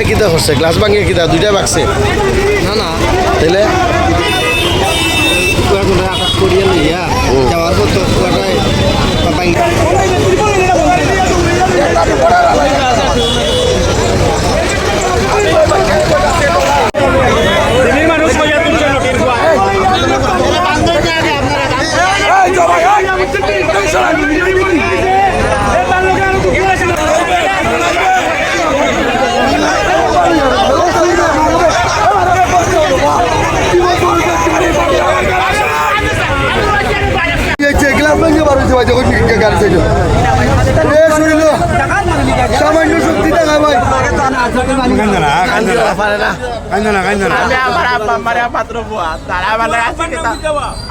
এরা কিতা করছে গ্লাস ভাঙিয়ে কিতা দুইটা বাগছে না না তাইলে আকাশ করিয়া লইয়া যাওয়ার পর তো পুরাটাই সামান্য শক্তি টাকা ভাই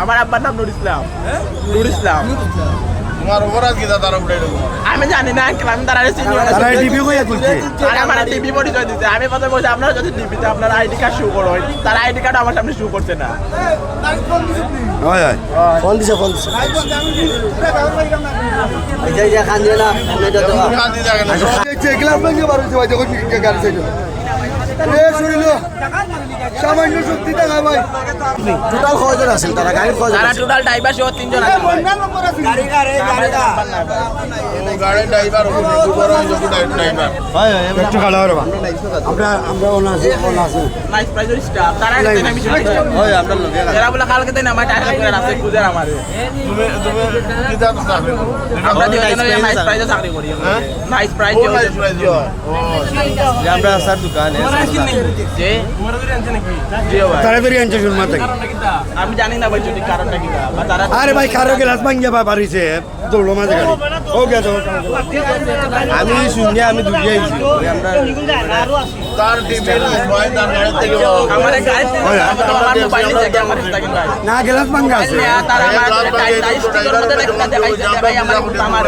আমার আব্বার নাম নুর ইসলাম নুর ইসলাম তোমার অপরাধ কি তার উপরে আমি জানি না আঙ্কেল আমি তারা আমার টিভি পরিচয় দিতে আমি কথা বলছি আপনারা যদি টিভিতে আপনার আইডি কার্ড শো করো তারা আইডি কার্ড আমার সামনে শো করছে না ফোন দিছে ফোন দিছে খান দিয়ে না গ্লাস ভাঙিয়ে বার হয়েছে ভাই যখন গাড়ি ছিল সামান্য শক্তি টাকা ভাই টোটাল কয়জন আছেন তারা গাড়ির কয়জন তারা টোটাল ড্রাইভার সহ 3 জন আছে গাড়ি ড্রাইভার একটু খালা হবে আমরা ওনা আছে নাইস প্রাইজের স্টাফ তারা এখানে আমি হয় আপনার লোক এরা বলে কালকে তাই না আমার টাকা করে রাস্তায় খুঁজে আমারে তুমি কি দাও চাকরি করো আমরা দুজন নাইস প্রাইজে চাকরি করি নাইস প্রাইজ আমরা স্যার দোকানে যে জি ভাই তাড়াতাড়ি আনছে শুন মাথা আমি জানি না ভাই যদি কারণটা কি বা তারা আরে ভাই কারো গ্লাস ভাঙিয়ে বা বাড়িছে দৌড়লো মাঝে গাড়ি ও গেছে আমি শুনি আমি দুইয়ে আইছি আমরা তার টিমের ভাই তার গাড়ি থেকে আমার গাড়ি আমার মোবাইল থেকে আমার থাকে ভাই না গ্লাস ভাঙা আছে তারা আমার টাইস টিকের মধ্যে দেখাইছে ভাই আমার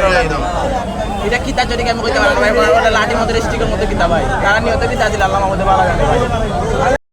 এটা কিতা যদি আমি কইতে পারবো ভাই লাঠি মধ্যে স্টিকের মধ্যে কিতা ভাই তারা নিয়ত কিতা দিল আল্লাহ আমাদের ভালো জানে ভাই